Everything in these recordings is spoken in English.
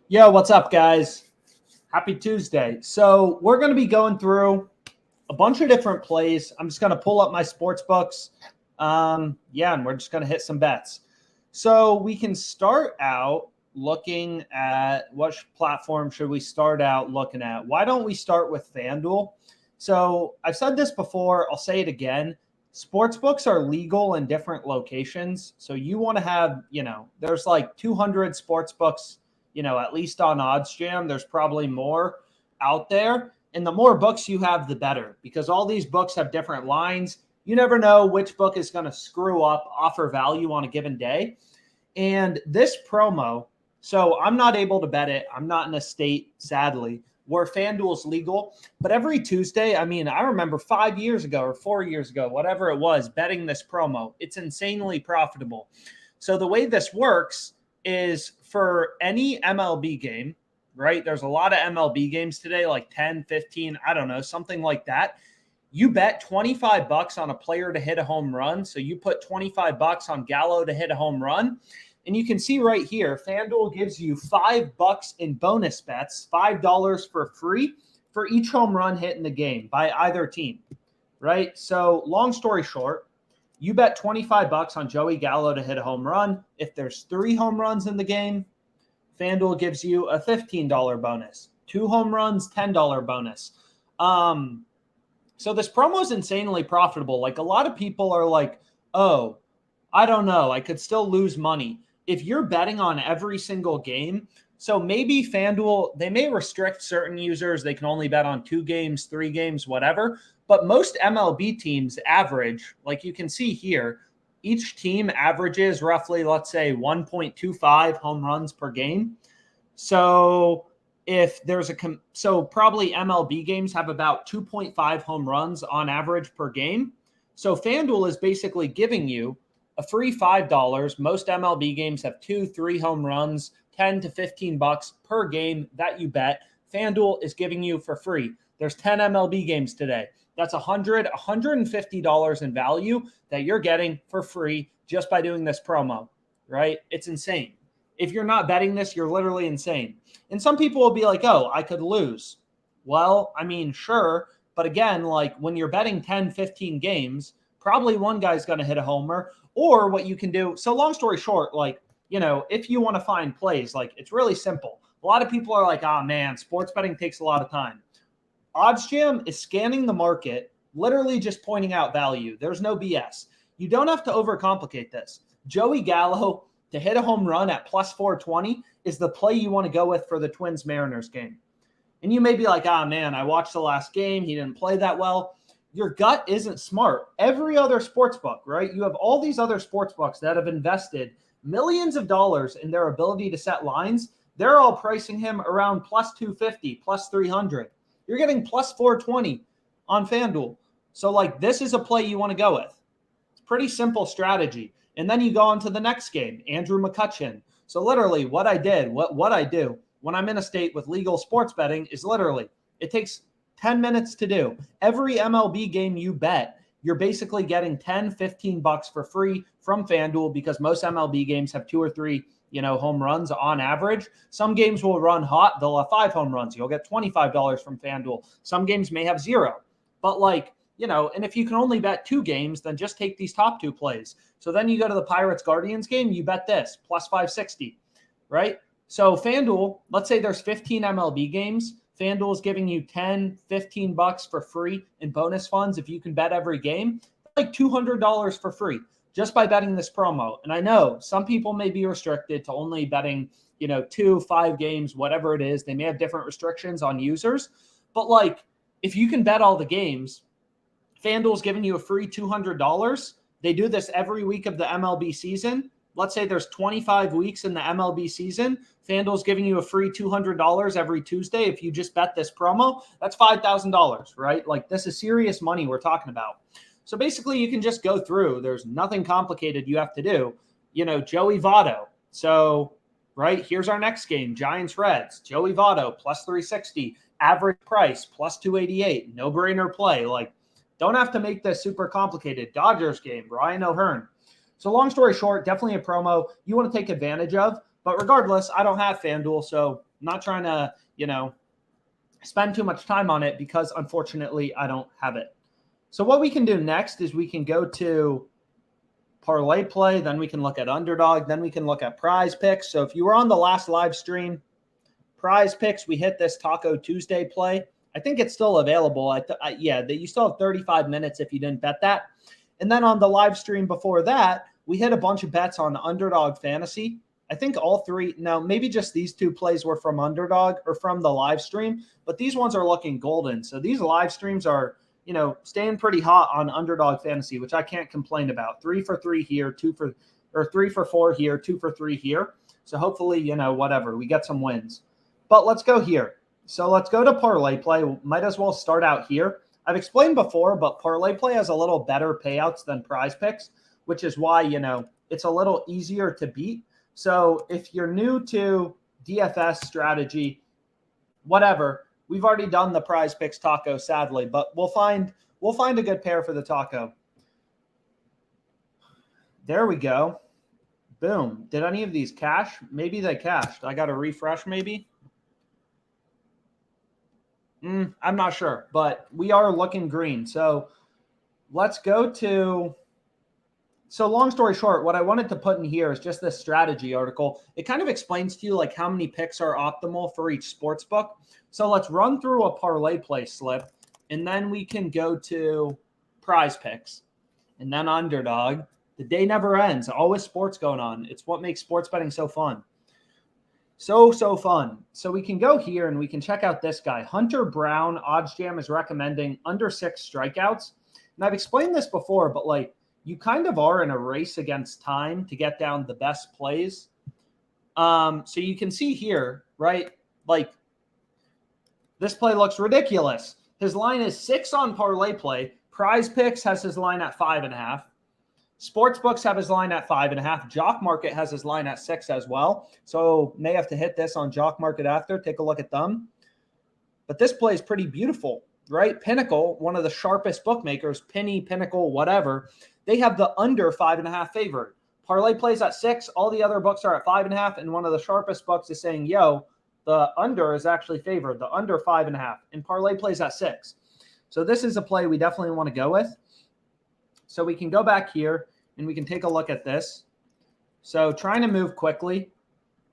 Yo, what's up, guys? Happy Tuesday. So we're going to be going through a bunch of different plays. I'm just going to pull up my sports books. And we're just going to hit some bets. So we can start out looking at what platform should we start out looking at? Why don't we start with FanDuel? So I've said this before. I'll say it again. Sports books are legal in different locations. So you want to have, there's like 200 sports books, at least on OddsJam. There's probably more out there. And the more books you have, the better, because all these books have different lines. You never know which book is going to screw up offer value on a given day. And this promo, so I'm not able to bet it. I'm not in a state, sadly, where FanDuel's legal. But every Tuesday, I remember 5 years ago or 4 years ago, whatever it was, betting this promo. It's insanely profitable. So the way this works is for any MLB game, right? There's a lot of MLB games today, like 10, 15, I don't know, something like that. You bet $25 on a player to hit a home run. So you put $25 on Gallo to hit a home run. And you can see right here, FanDuel gives you $5 in bonus bets, $5 for free for each home run hit in the game by either team, right? So long story short, you bet $25 on Joey Gallo to hit a home run. If there's 3 home runs in the game, FanDuel gives you a $15 bonus. 2 home runs, $10 bonus. So this promo is insanely profitable. Like, a lot of people are like, oh, I don't know, I could still lose money. If you're betting on every single game, so maybe FanDuel, they may restrict certain users. They can only bet on 2 games, 3 games, whatever. But most MLB teams average, like you can see here, each team averages roughly, let's say, 1.25 home runs per game. So if there's so probably MLB games have about 2.5 home runs on average per game. So FanDuel is basically giving you a free $5. Most MLB games have 2, 3 home runs, 10 to $15 per game that you bet. FanDuel is giving you for free. There's 10 MLB games today. That's $150 in value that you're getting for free just by doing this promo, right? It's insane. If you're not betting this, you're literally insane. And some people will be like, oh, I could lose. Well, sure. But again, like when you're betting 10, 15 games, probably one guy's going to hit a homer. Or what you can do, so long story short, like, if you want to find plays, like it's really simple. A lot of people are like, oh man, sports betting takes a lot of time. OddsJam is scanning the market, literally just pointing out value. There's no BS. You don't have to overcomplicate this. Joey Gallo to hit a home run at plus 420 is the play you want to go with for the Twins-Mariners game. And you may be like, man, I watched the last game. He didn't play that well. Your gut isn't smart. Every other sports book, right? You have all these other sports books that have invested millions of dollars in their ability to set lines. They're all pricing him around plus 250, plus 300. You're getting plus 420 on FanDuel. So, like, this is a play you want to go with. It's pretty simple strategy. And then you go on to the next game, Andrew McCutchen. So literally what I do when I'm in a state with legal sports betting is literally, it takes 10 minutes to do. Every MLB game you bet, you're basically getting $10, $15 for free from FanDuel, because most MLB games have 2 or 3, home runs on average. Some games will run hot. They'll have 5 home runs. You'll get $25 from FanDuel. Some games may have 0. But and if you can only bet 2 games, then just take these top 2 plays. So then you go to the Pirates-Guardians game, you bet this, plus 560, right? So FanDuel, let's say there's 15 MLB games. FanDuel is giving you $10, $15 for free in bonus funds if you can bet every game, like $200 for free just by betting this promo. And I know some people may be restricted to only betting, 2, 5 games, whatever it is. They may have different restrictions on users. But if you can bet all the games, FanDuel is giving you a free $200. They do this every week of the MLB season. Let's say there's 25 weeks in the MLB season. FanDuel's giving you a free $200 every Tuesday. If you just bet this promo, that's $5,000, right? Like, this is serious money we're talking about. So basically you can just go through. There's nothing complicated you have to do. Joey Votto. So, right, here's our next game, Giants-Reds. Joey Votto, plus 360. Average price, plus 288. No-brainer play. Don't have to make this super complicated. Dodgers game, Ryan O'Hearn. So long story short, definitely a promo you want to take advantage of. But regardless, I don't have FanDuel, so I'm not trying to, spend too much time on it because unfortunately I don't have it. So what we can do next is we can go to parlay play, then we can look at Underdog, then we can look at PrizePicks. So if you were on the last live stream, PrizePicks, we hit this Taco Tuesday play. I think it's still available. You still have 35 minutes if you didn't bet that. And then on the live stream before that, we hit a bunch of bets on Underdog Fantasy. I think all three, no, maybe just these two plays were from Underdog or from the live stream, but these ones are looking golden. So these live streams are, staying pretty hot on Underdog Fantasy, which I can't complain about. 3 for 3 here, 3 for 4 here, 2 for 3 here. So hopefully, whatever, we get some wins. But let's go here. So let's go to parlay play. Might as well start out here. I've explained before, but parlay play has a little better payouts than PrizePicks, which is why, it's a little easier to beat. So if you're new to DFS strategy, whatever, we've already done the PrizePicks taco, sadly, but we'll find a good pair for the taco. There we go. Boom. Did any of these cash? Maybe they cashed. I got to refresh maybe. I'm not sure, but we are looking green. So let's go to... So long story short, what I wanted to put in here is just this strategy article. It kind of explains to you like how many picks are optimal for each sports book. So let's run through a parlay play slip, and then we can go to PrizePicks and then Underdog. The day never ends. Always sports going on. It's what makes sports betting so fun. So fun. So we can go here and we can check out this guy. Hunter Brown, OddsJam is recommending under 6 strikeouts. And I've explained this before, but like, you kind of are in a race against time to get down the best plays. So you can see here, right? Like this play looks ridiculous. His line is 6 on parlay play. PrizePicks has his line at 5.5. Sportsbooks have his line at 5.5. Jock Market has his line at 6 as well. So may have to hit this on Jock Market after. Take a look at them. But this play is pretty beautiful, right? Pinnacle, one of the sharpest bookmakers, Penny, Pinnacle, whatever. They have the under 5.5 favorite. Parlay plays at 6. All the other books are at 5.5. And one of the sharpest books is saying, yo, the under is actually favored. The under 5.5. And parlay plays at 6. So this is a play we definitely want to go with. So we can go back here and we can take a look at this. So trying to move quickly.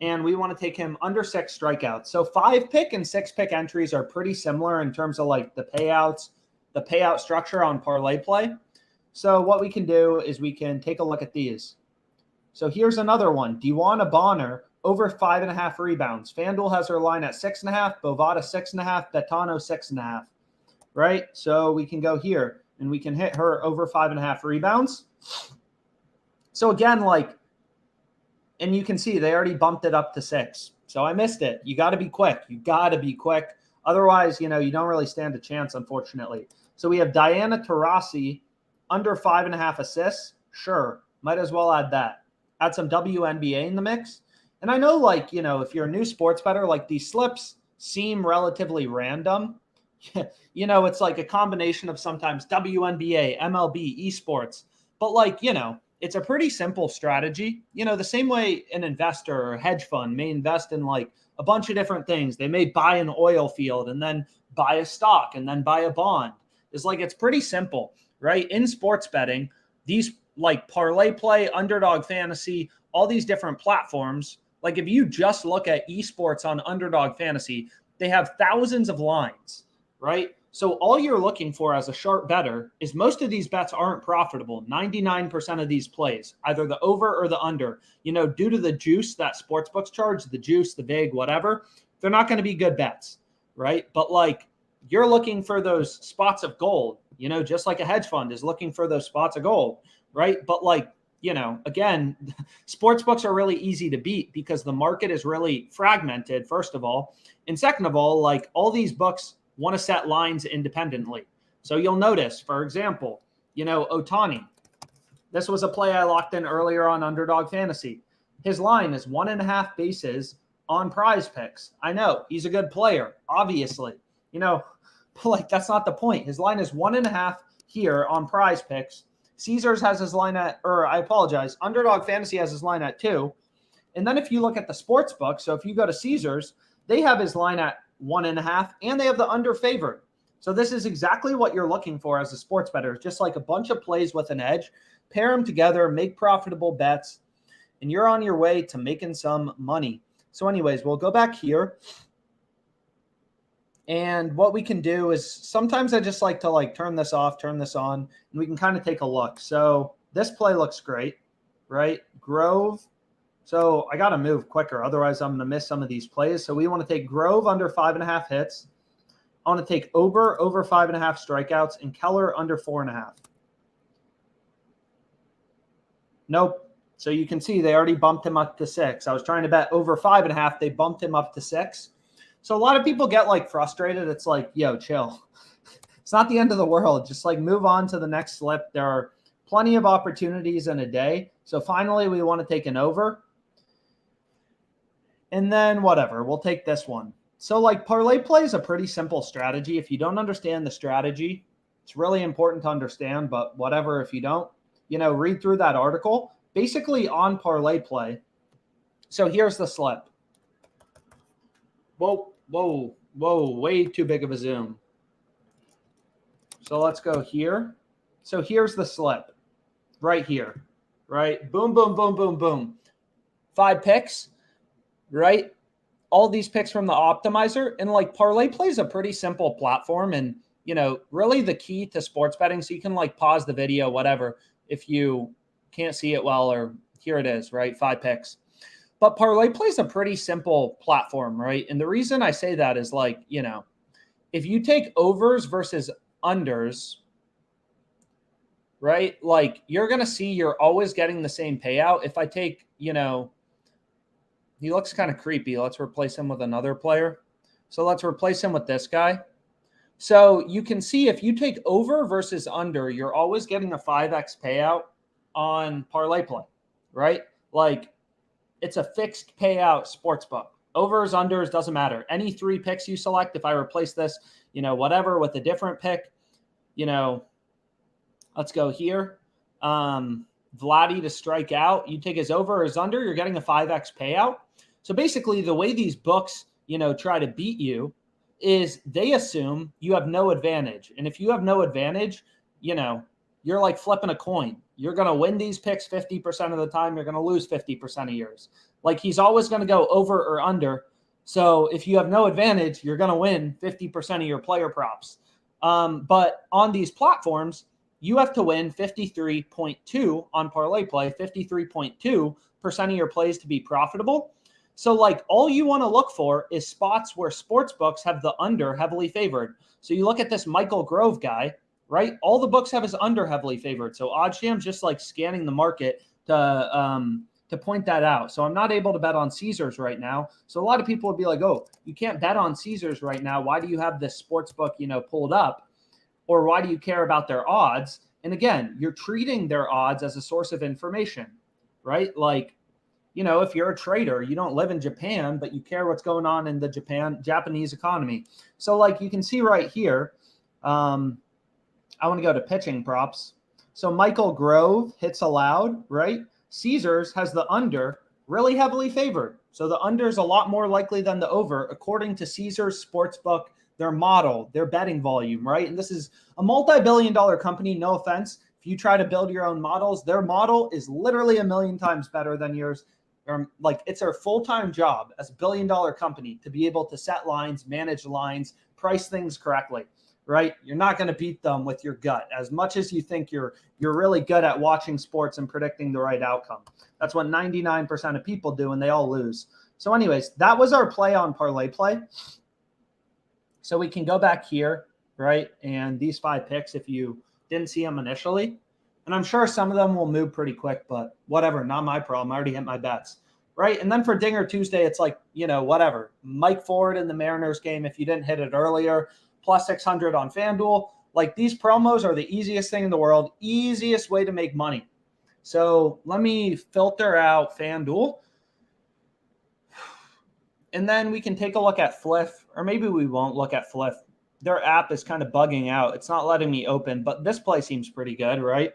And we want to take him under 6 strikeouts. So 5-pick and 6-pick entries are pretty similar in terms of like the payouts, the payout structure on parlay play. So what we can do is we can take a look at these. So here's another one. Dewan Bonner over 5.5 rebounds. FanDuel has her line at 6.5, Bovada 6.5, Betano 6.5. Right? So we can go here and we can hit her over 5.5 rebounds. So again, like, and you can see they already bumped it up to 6. So I missed it. You got to be quick. You got to be quick. Otherwise, you don't really stand a chance, unfortunately. So we have Diana Taurasi under 5.5 assists. Sure. Might as well add that. Add some WNBA in the mix. And I know, like, if you're a new sports bettor, like these slips seem relatively random. It's like a combination of sometimes WNBA, MLB, esports. But like, it's a pretty simple strategy. The same way an investor or a hedge fund may invest in like a bunch of different things. They may buy an oil field and then buy a stock and then buy a bond. It's pretty simple, right? In sports betting, these like parlay play, Underdog Fantasy, all these different platforms. Like if you just look at esports on Underdog Fantasy, they have thousands of lines, right? So all you're looking for as a sharp bettor is most of these bets aren't profitable. 99% of these plays, either the over or the under, due to the juice that sportsbooks charge, the juice, the vig, whatever, they're not going to be good bets, right? But like you're looking for those spots of gold, just like a hedge fund is looking for those spots of gold, right? But like, again, sports books are really easy to beat because the market is really fragmented, first of all. And second of all, like all these books want to set lines independently. So you'll notice, for example, Otani. This was a play I locked in earlier on Underdog Fantasy. His line is 1.5 bases on PrizePicks. I know he's a good player, obviously, but like that's not the point. His line is 1.5 here on PrizePicks. Caesars has his line at, Underdog Fantasy has his line at 2. And then if you look at the sports book, so if you go to Caesars, they have his line at 1.5, and they have the under favored. So this is exactly what you're looking for as a sports bettor, just like a bunch of plays with an edge. Pair them together, make profitable bets, and you're on your way to making some money. So anyways, we'll go back here. And what we can do is sometimes I just like to turn this off, turn this on, and we can kind of take a look. So this play looks great, right? Grove. So I got to move quicker. Otherwise, I'm going to miss some of these plays. So we want to take Grove under 5.5 hits. I want to take over 5.5 strikeouts, and Keller under 4.5. Nope. So you can see they already bumped him up to 6. I was trying to bet over 5.5. They bumped him up to 6. So a lot of people get frustrated. It's like, yo, chill. It's not the end of the world. Just move on to the next slip. There are plenty of opportunities in a day. So finally, we want to take an over. And then whatever, we'll take this one. So parlay play is a pretty simple strategy. If you don't understand the strategy, it's really important to understand, but whatever, if you don't, read through that article. Basically on parlay play. So here's the slip. Whoa, way too big of a zoom. So let's go here. So here's the slip right here, right? Boom, boom, boom, boom, boom. 5 picks, right? All these picks from the optimizer, and parlay play is a pretty simple platform. And, really the key to sports betting. So you can pause the video, whatever, if you can't see it well, or here it is, right? 5 picks. But parlay play is a pretty simple platform, right? And the reason I say that is if you take overs versus unders, right? You're going to see you're always getting the same payout. If I take, he looks kind of creepy. Let's replace him with another player. So let's replace him with this guy. So you can see if you take over versus under, you're always getting a 5x payout on parlay play, right? It's a fixed payout sports book. Overs, unders, doesn't matter. Any 3 picks you select, if I replace this, whatever with a different pick, let's go here. Vladdy to strike out. You take his over or his under, you're getting a 5x payout. So basically the way these books, try to beat you is they assume you have no advantage. And if you have no advantage, you're like flipping a coin. You're going to win these picks 50% of the time. You're going to lose 50% of yours. He's always going to go over or under. So if you have no advantage, you're going to win 50% of your player props. But on these platforms, you have to win 53.2 on parlay play, 53.2% of your plays to be profitable. So all you want to look for is spots where sports books have the under heavily favored. So you look at this Michael Grove guy, right? All the books have his under heavily favored. So OddsJam's just scanning the market to point that out. So I'm not able to bet on Caesars right now. So a lot of people would be like, oh, you can't bet on Caesars right now. Why do you have this sports book, pulled up? Or why do you care about their odds? And again, you're treating their odds as a source of information, right? If you're a trader, you don't live in Japan, but you care what's going on in the Japanese economy. So you can see right here, I want to go to pitching props. So Michael Grove hits allowed, right? Caesars has the under really heavily favored. So the under is a lot more likely than the over, according to Caesars Sportsbook, their model, their betting volume, right? And this is a multi-billion-dollar company, no offense. If you try to build your own models, their model is literally 1,000,000 times better than yours. It's their full-time job as a billion-dollar company to be able to set lines, manage lines, price things correctly. Right? You're not going to beat them with your gut as much as you think you're really good at watching sports and predicting the right outcome. That's what 99% of people do, and they all lose. So anyways, that was our play on parlay play. So we can go back here, right? And these 5 picks, if you didn't see them initially, and I'm sure some of them will move pretty quick, but whatever, not my problem. I already hit my bets, right? And then for Dinger Tuesday, it's whatever. Mike Ford in the Mariners game, if you didn't hit it earlier, plus 600 on FanDuel. These promos are the easiest thing in the world, easiest way to make money. So let me filter out FanDuel. And then we can take a look at Fliff, or maybe we won't look at Fliff. Their app is kind of bugging out. It's not letting me open, but this play seems pretty good, right?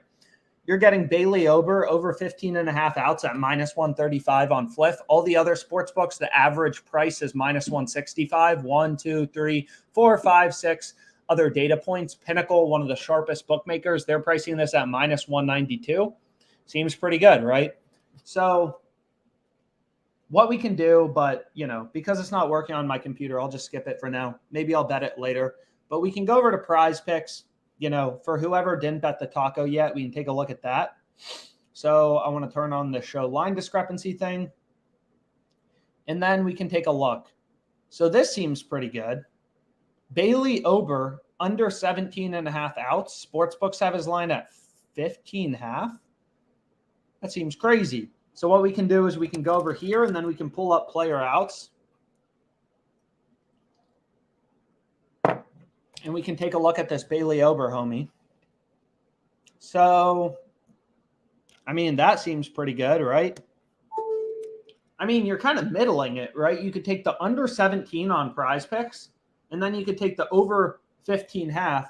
You're getting Bailey over 15.5 outs at minus 135 on Fliff. All the other sports books, the average price is minus 165. 1, 2, 3, 4, 5, 6 other data points. Pinnacle, one of the sharpest bookmakers, they're pricing this at minus 192. Seems pretty good, right? So what we can do, but, because it's not working on my computer, I'll just skip it for now. Maybe I'll bet it later. But we can go over to PrizePicks. For whoever didn't bet the taco yet, we can take a look at that. So I want to turn on the show line discrepancy thing. And then we can take a look. So this seems pretty good. Bailey Ober, under 17.5 outs. Sportsbooks have his line at 15.5. That seems crazy. So what we can do is we can go over here and then we can pull up player outs. And we can take a look at this Bailey Ober homie. So, that seems pretty good, right? You're kind of middling it, right? You could take the under 17 on PrizePicks, and then you could take the over 15.5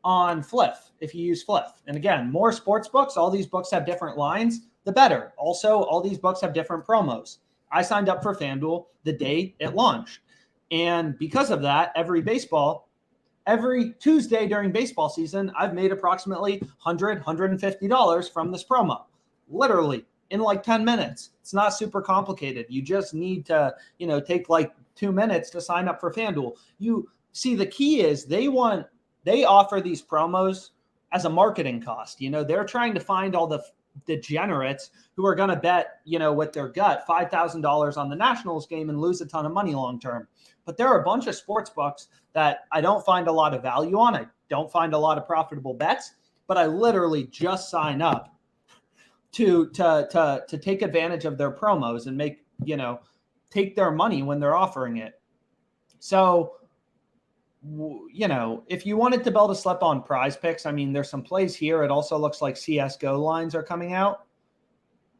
on Fliff if you use Fliff. And again, more sports books, all these books have different lines, the better. Also, all these books have different promos. I signed up for FanDuel the day it launched. And because of that, every Tuesday during baseball season, I've made approximately $100, $150 from this promo. Literally in like 10 minutes. It's not super complicated. You just need to, take like 2 minutes to sign up for FanDuel. You see, the key is they offer these promos as a marketing cost. They're trying to find all the degenerates who are going to bet, with their gut, $5,000 on the Nationals game and lose a ton of money long term. But there are a bunch of sports books that I don't find a lot of value on. I don't find a lot of profitable bets, but I literally just sign up to take advantage of their promos and make, take their money when they're offering it. So, if you wanted to build a slip on PrizePicks, there's some plays here. It also looks like CSGO lines are coming out.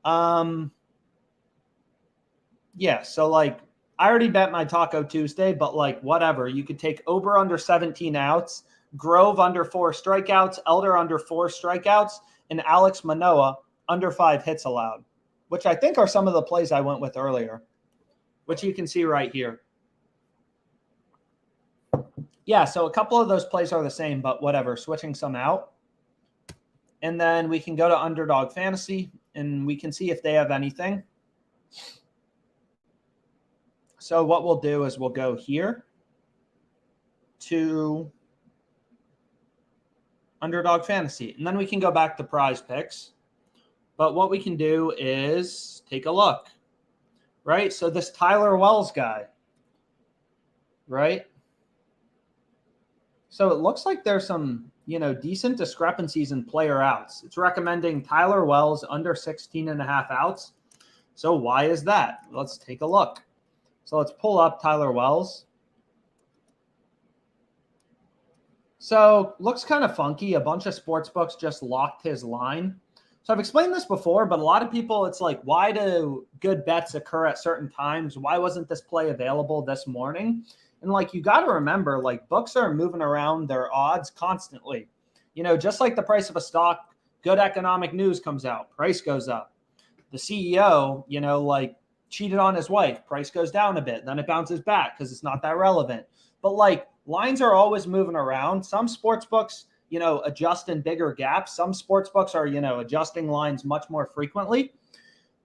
So like, I already bet my Taco Tuesday, but like whatever. You could take Ober under 17 outs, Grove under 4 strikeouts, Elder under 4 strikeouts, and Alex Manoah under 5 hits allowed, which I think are some of the plays I went with earlier, which you can see right here. Yeah, so a couple of those plays are the same, but whatever, switching some out. And then we can go to Underdog Fantasy, and we can see if they have anything. So what we'll do is we'll go here to Underdog Fantasy, and then we can go back to PrizePicks. But what we can do is take a look, right? So this Tyler Wells guy, right? So it looks like there's some, decent discrepancies in player outs. It's recommending Tyler Wells under 16.5 outs. So why is that? Let's take a look. So let's pull up Tyler Wells. So looks kind of funky. A bunch of sports books just locked his line. So I've explained this before, but a lot of people, it's like, why do good bets occur at certain times? Why wasn't this play available this morning? And like, you got to remember, like, books are moving around their odds constantly. Just like the price of a stock, good economic news comes out, price goes up. The CEO, cheated on his wife, price goes down a bit, then it bounces back because it's not that relevant. But like, lines are always moving around. Some sports books, adjust in bigger gaps. Some sports books are, adjusting lines much more frequently.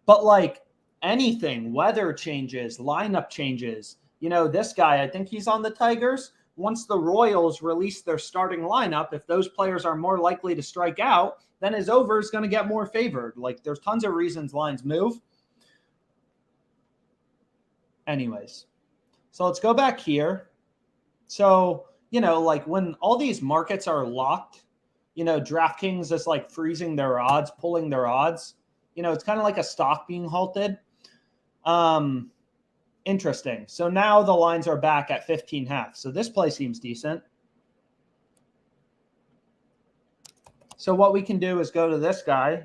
But like anything, weather changes, lineup changes. This guy, I think he's on the Tigers. Once the Royals release their starting lineup, if those players are more likely to strike out, then his over is going to get more favored. Like, there's tons of reasons lines move. Anyways, so let's go back here. So, like when all these markets are locked, DraftKings is like freezing their odds, pulling their odds. It's kind of like a stock being halted. Interesting. So now the lines are back at 15.5. So this play seems decent. So what we can do is go to this guy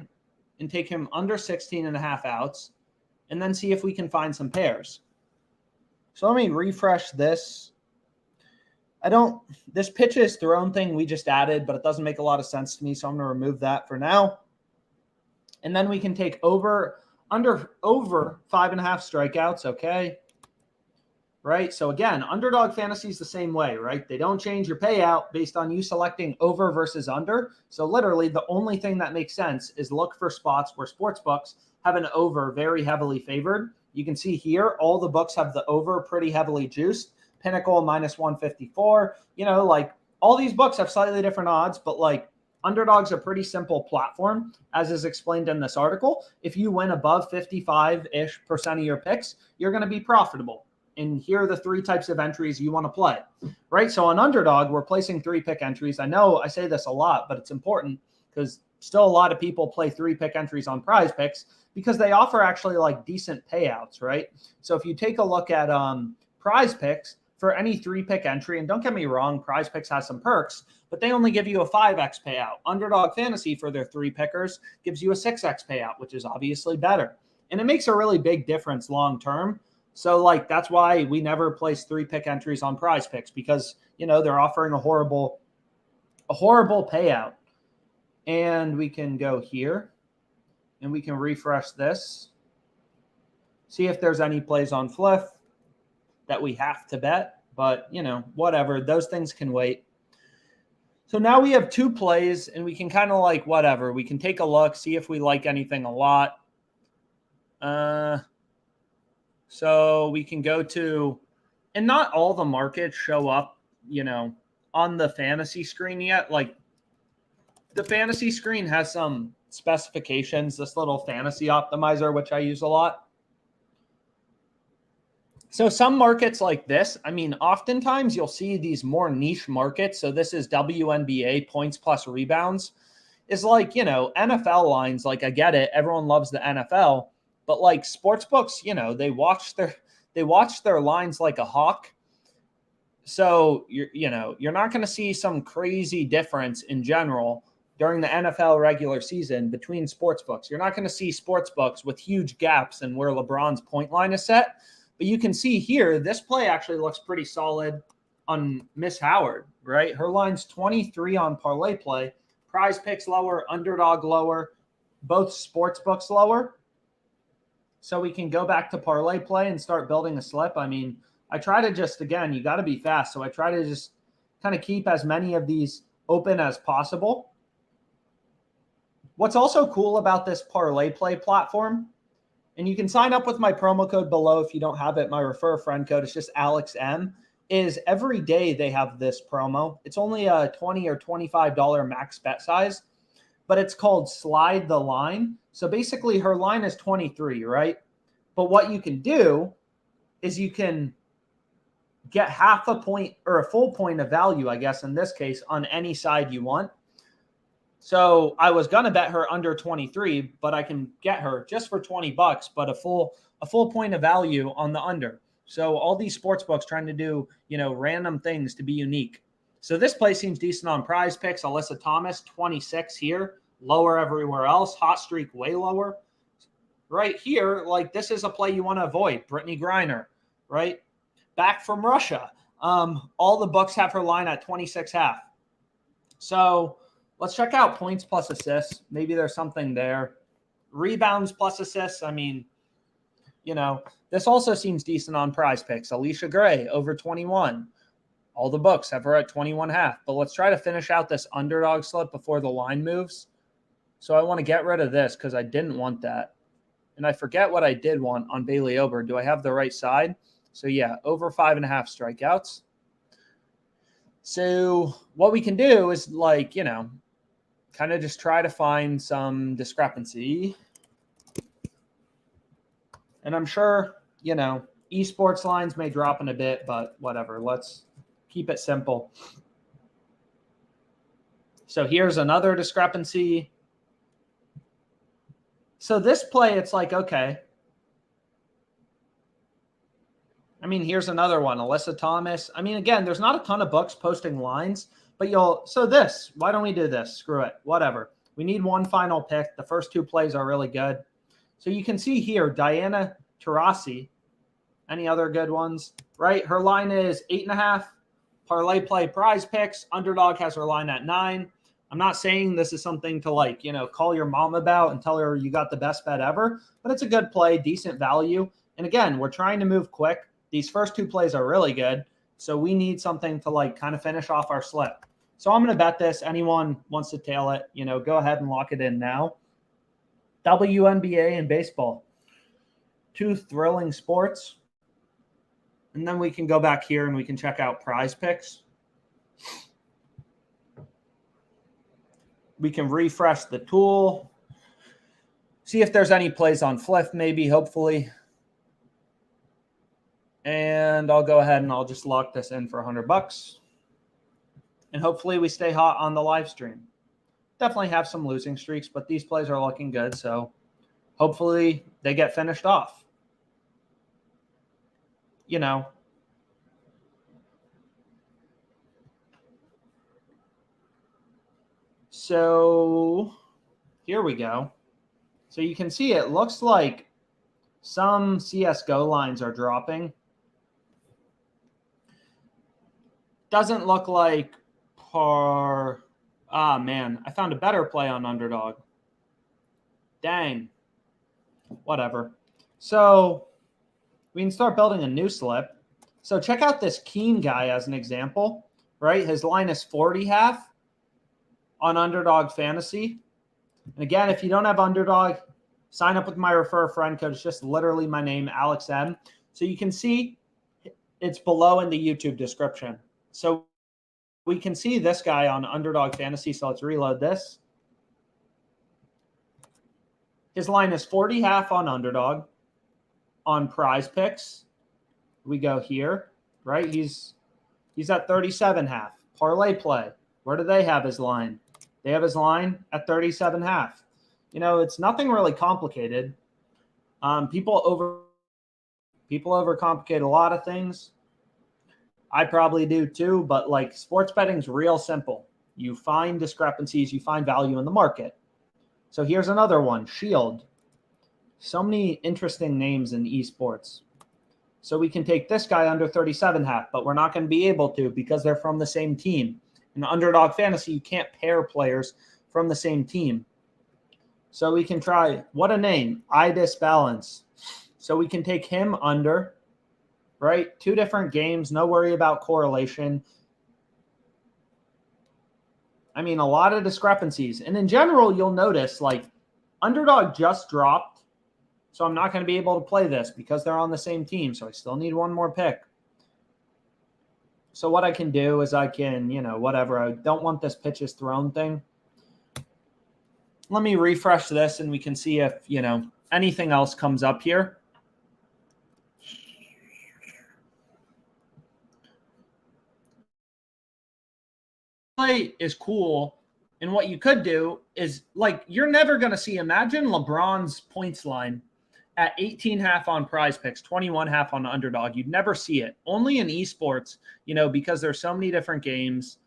and take him under 16.5 outs and then see if we can find some pairs. So let me refresh this. This pitch is thrown thing we just added, but it doesn't make a lot of sense to me. So I'm going to remove that for now. And then we can take over 5.5 strikeouts, okay? Right? So again, Underdog Fantasy is the same way, right? They don't change your payout based on you selecting over versus under. So literally the only thing that makes sense is look for spots where sportsbooks have an over very heavily favored. You can see here, all the books have the over pretty heavily juiced. Pinnacle minus 154. You know, like all these books have slightly different odds, but like Underdog's a pretty simple platform, as is explained in this article. If you win above 55-ish% of your picks, you're going to be profitable. And here are the 3 types of entries you want to play, right? So on Underdog, we're placing 3-pick entries. I know I say this a lot, but it's important because still a lot of people play 3-pick entries on PrizePicks because they offer actually like decent payouts, right? So if you take a look at PrizePicks for any 3-pick entry, and don't get me wrong, PrizePicks has some perks, but they only give you a 5x payout. Underdog Fantasy for their 3-pickers gives you a 6x payout, which is obviously better. And it makes a really big difference long term. So, like, that's why we never place 3-pick entries on PrizePicks because, you know, they're offering a horrible payout. And we can go here and we can refresh this. See if there's any plays on Fliff that we have to bet. But, you know, whatever. Those things can wait. So now we have 2 plays and we can kind of like whatever. We can take a look, see if we like anything a lot. So we can go to, and not all the markets show up, you know, on the fantasy screen yet. Like the fantasy screen has some specifications, this little fantasy optimizer, which I use a lot. So some markets like this, I mean, oftentimes you'll see these more niche markets. So this is WNBA points plus rebounds is like, you know, NFL lines. Like I get it. Everyone loves the NFL. But like sports books, you know, they watch their lines like a hawk. So you're not going to see some crazy difference in general during the NFL regular season between sports books. You're not going to see sports books with huge gaps in where LeBron's point line is set. But you can see here, this play actually looks pretty solid on Miss Howard, right? Her line's 23 on parlay play, PrizePicks lower, Underdog lower, both sports books lower. So we can go back to parlay play and start building a slip. I mean, I try to just, again, you got to be fast. So I try to just kind of keep as many of these open as possible. What's also cool about this parlay play platform, and you can sign up with my promo code below if you don't have it. My refer a friend code is just AlexM, is every day they have this promo. It's only a $20 or $25 max bet size, but it's called Slide the Line. So basically her line is 23, right? But what you can do is you can get half a point or a full point of value, I guess, in this case, on any side you want. So I was going to bet her under 23, but I can get her just for $20, but a full point of value on the under. So all these sports books trying to do, you know, random things to be unique. So this play seems decent on PrizePicks. Alyssa Thomas, 26 here. Lower everywhere else. Hot streak way lower. Right here, like this is a play you want to avoid. Brittany Griner, right? Back from Russia. All the books have her line at 26.5. So let's check out points plus assists. Maybe there's something there. Rebounds plus assists. I mean, you know, this also seems decent on PrizePicks. Alicia Gray, over 21. All the books have her at 21.5. But let's try to finish out this Underdog slip before the line moves. So I want to get rid of this because I didn't want that. And I forget what I did want on Bailey Ober. Do I have the right side? So yeah, over 5.5 strikeouts. So what we can do is like, you know, kind of just try to find some discrepancy. And I'm sure, you know, esports lines may drop in a bit, but whatever. Let's keep it simple. So here's another discrepancy. So this play, it's like, okay. I mean, here's another one, Alyssa Thomas. I mean, again, there's not a ton of books posting lines, but why don't we do this? Screw it, whatever. We need one final pick. The first 2 plays are really good. So you can see here, Diana Taurasi. Any other good ones, right? Her line is 8.5. Parlay play PrizePicks. Underdog has her line at 9. I'm not saying this is something to like, call your mom about and tell her you got the best bet ever, but it's a good play, decent value. And again, we're trying to move quick. These first two plays are really good. So we need something to like kind of finish off our slip. So I'm going to bet this. Anyone wants to tail it, go ahead and lock it in now. WNBA and baseball. Two thrilling sports. And then we can go back here and we can check out PrizePicks. We can refresh the tool. See if there's any plays on Fliff, maybe, hopefully. And I'll go ahead and I'll just lock this in for $100. And hopefully we stay hot on the live stream. Definitely have some losing streaks, but these plays are looking good. So hopefully they get finished off. So here we go. So you can see it looks like some CSGO lines are dropping. Doesn't look like par. Ah, man, I found a better play on Underdog. Dang. Whatever. So we can start building a new slip. So check out this Keen guy as an example, right? His line is 40 half on Underdog Fantasy. And again, if you don't have Underdog, sign up with my refer a friend code. It's just literally my name, Alex M. So you can see it's below in the YouTube description. So we can see this guy on Underdog Fantasy. So let's reload this. His line is 40 half on Underdog. On PrizePicks, we go here, right? He's at 37 half. Parlay play. Where do they have his line? They have his line at 37 half. It's nothing really complicated. People overcomplicate a lot of things. I probably do too, but like sports betting's real simple. You find discrepancies, you find value in the market. So here's another one, Shield. So many interesting names in esports. So we can take this guy under 37 half, but we're not going to be able to because they're from the same team. In Underdog Fantasy, you can't pair players from the same team. So we can try, what a name, Idis Balance. So we can take him under, right? Two different games, no worry about correlation. I mean, a lot of discrepancies. And in general, you'll notice like Underdog just dropped. So I'm not going to be able to play this because they're on the same team. So I still need one more pick. So what I can do is I can, whatever. I don't want this pitches thrown thing. Let me refresh this and we can see if, anything else comes up here. Play is cool. And what you could do is like, you're never going to see, imagine LeBron's points line at 18 half on PrizePicks, 21 half on Underdog. You'd never see it. Only in esports, because there's so many different games,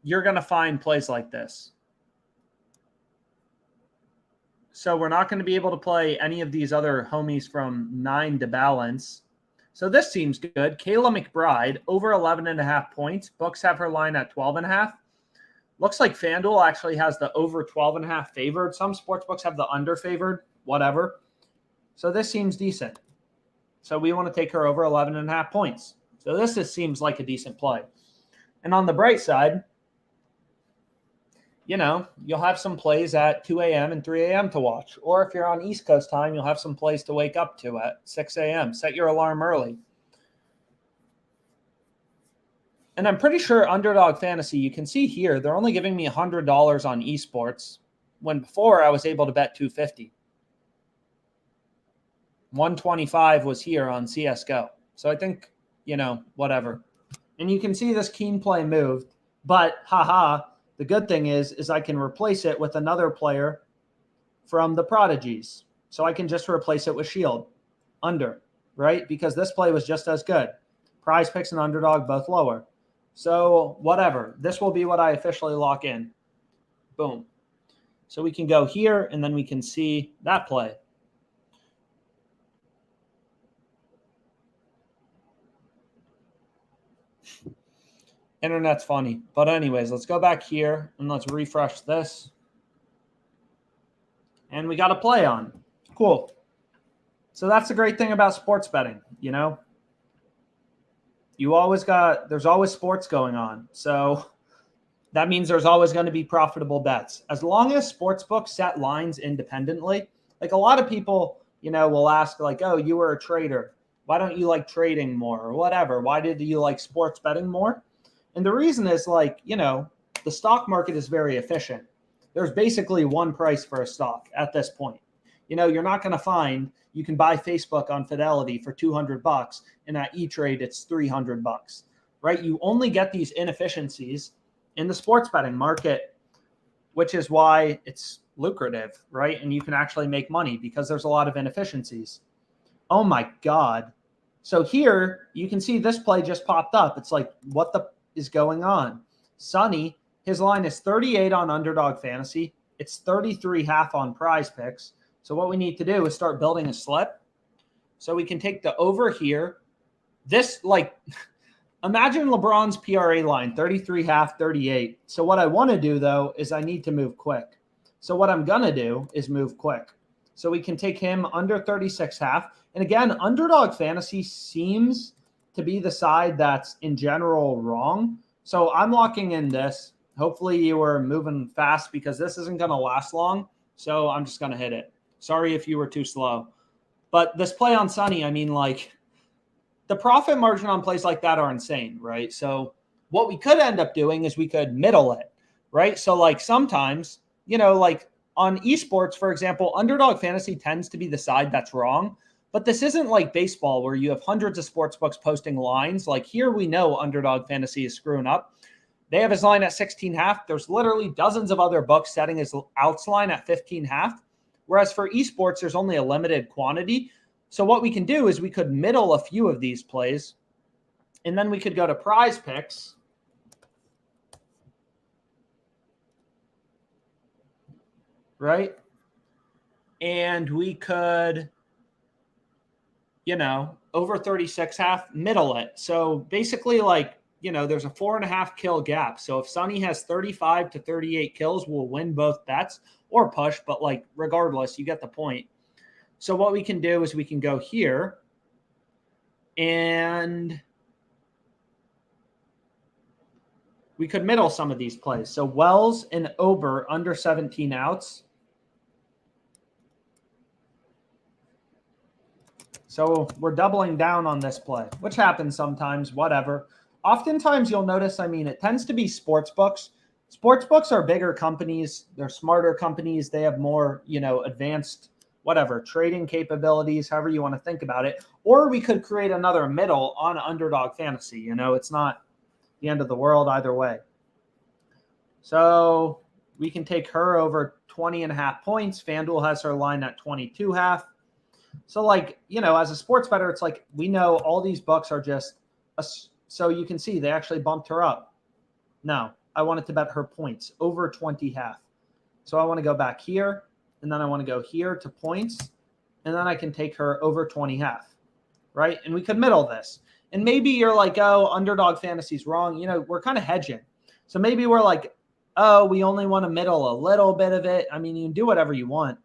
you're going to find plays like this. So we're not going to be able to play any of these other homies from 9 to balance. So this seems good. Kayla McBride, over 11.5 points. Books have her line at 12.5. Looks like FanDuel actually has the over 12.5 favored. Some sports books have the under favored, whatever. So this seems decent. So we want to take her over 11.5 points. So this just seems like a decent play. And on the bright side, you'll have some plays at 2 a.m. and 3 a.m. to watch. Or if you're on East Coast time, you'll have some plays to wake up to at 6 a.m. Set your alarm early. And I'm pretty sure Underdog Fantasy, you can see here, they're only giving me $100 on esports, when before I was able to bet $250. 125 was here on CSGO. So I think, whatever. And you can see this Keen play moved, but the good thing is I can replace it with another player from the Prodigies. So I can just replace it with Shield under, right? Because this play was just as good. PrizePicks and Underdog both lower. So whatever, this will be what I officially lock in. Boom. So we can go here and then we can see that play. Internet's funny. But anyways, let's go back here and let's refresh this. And we got a play on. Cool. So that's the great thing about sports betting, you know? There's always sports going on. So that means there's always going to be profitable bets. As long as sportsbooks set lines independently, like a lot of people, will ask like, oh, you were a trader. Why don't you like trading more or whatever? Why did you like sports betting more? And the reason is like, the stock market is very efficient. There's basically one price for a stock at this point. You're not going to find you can buy Facebook on Fidelity for $200 and at E-Trade it's $300, right? You only get these inefficiencies in the sports betting market, which is why it's lucrative, right? And you can actually make money because there's a lot of inefficiencies. Oh my God. So here you can see this play just popped up. It's like, what the is going on? Sonny, his line is 38 on Underdog Fantasy. It's 33.5 on PrizePicks. So what we need to do is start building a slip. So we can take the over here. This, like, imagine LeBron's PRA line, 33.5, 38. So what I want to do, though, is I need to move quick. So what I'm going to do is move quick. So we can take him under 36.5. And again, Underdog Fantasy seems to be the side that's in general wrong. So I'm locking in this. Hopefully you were moving fast because this isn't going to last long. So I'm just going to hit it. Sorry if you were too slow. But this play on Sonny, I mean, like, the profit margin on plays like that are insane, right? So what we could end up doing is we could middle it, right? So like sometimes, like on esports, for example, Underdog Fantasy tends to be the side that's wrong. But this isn't like baseball where you have hundreds of sports books posting lines. Like here we know Underdog Fantasy is screwing up. They have his line at 16.5. There's literally dozens of other books setting his outs line at 15.5. Whereas for esports, there's only a limited quantity. So what we can do is we could middle a few of these plays, and then we could go to PrizePicks. Right? And we could, over 36.5, middle it. So basically, like, there's a 4.5 kill gap. So if Sonny has 35 to 38 kills, we'll win both bets or push. But like, regardless, you get the point. So what we can do is we can go here and we could middle some of these plays. So Wells and Ober under 17 outs. So we're doubling down on this play, which happens sometimes, whatever. Oftentimes you'll notice, it tends to be sports books. Sports books are bigger companies. They're smarter companies. They have more, advanced, trading capabilities, however you want to think about it. Or we could create another middle on Underdog Fantasy. It's not the end of the world either way. So we can take her over 20.5 points. FanDuel has her line at 22.5. So like, as a sports bettor, it's like, we know all these books are just, so you can see they actually bumped her up. No, I wanted to bet her points over 20.5. So I want to go back here, and then I want to go here to points, and then I can take her over 20.5, right? And we could middle this. And maybe you're like, oh, Underdog Fantasy's wrong. We're kind of hedging. So maybe we're like, oh, we only want to middle a little bit of it. You can do whatever you want.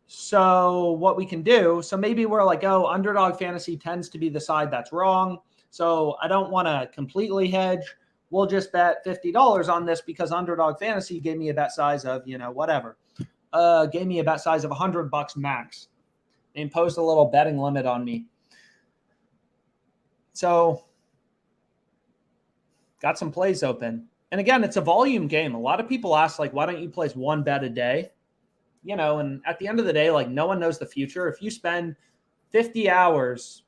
So what we can do, so maybe we're like, oh, Underdog Fantasy tends to be the side that's wrong. So I don't want to completely hedge. We'll just bet $50 on this because Underdog Fantasy gave me a bet size of, whatever. Gave me a bet size of $100 max. They imposed a little betting limit on me. So got some plays open. And again, it's a volume game. A lot of people ask, like, why don't you place one bet a day? And at the end of the day, like, no one knows the future. If you spend 50 hours,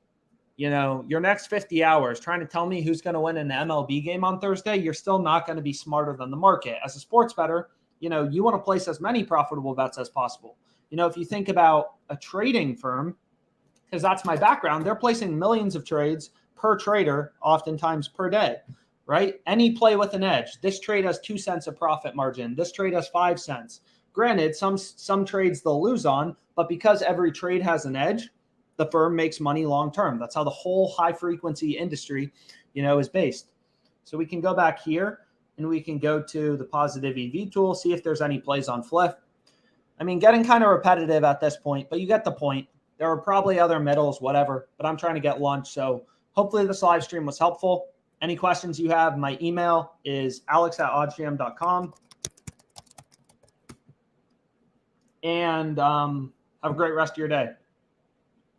your next 50 hours trying to tell me who's going to win an MLB game on Thursday, you're still not going to be smarter than the market. As a sports bettor, you want to place as many profitable bets as possible. If you think about a trading firm, because that's my background, they're placing millions of trades per trader, oftentimes per day, right? Any play with an edge. This trade has 2 cents of profit margin. This trade has 5 cents. Granted, some trades they'll lose on, but because every trade has an edge, the firm makes money long term. That's how the whole high frequency industry is based. So we can go back here and we can go to the positive EV tool, see if there's any plays on flip. I mean, getting kind of repetitive at this point, but you get the point. There are probably other middles, whatever, but I'm trying to get lunch. So hopefully this live stream was helpful. Any questions you have, my email is alex@oddsjam.com. And have a great rest of your day.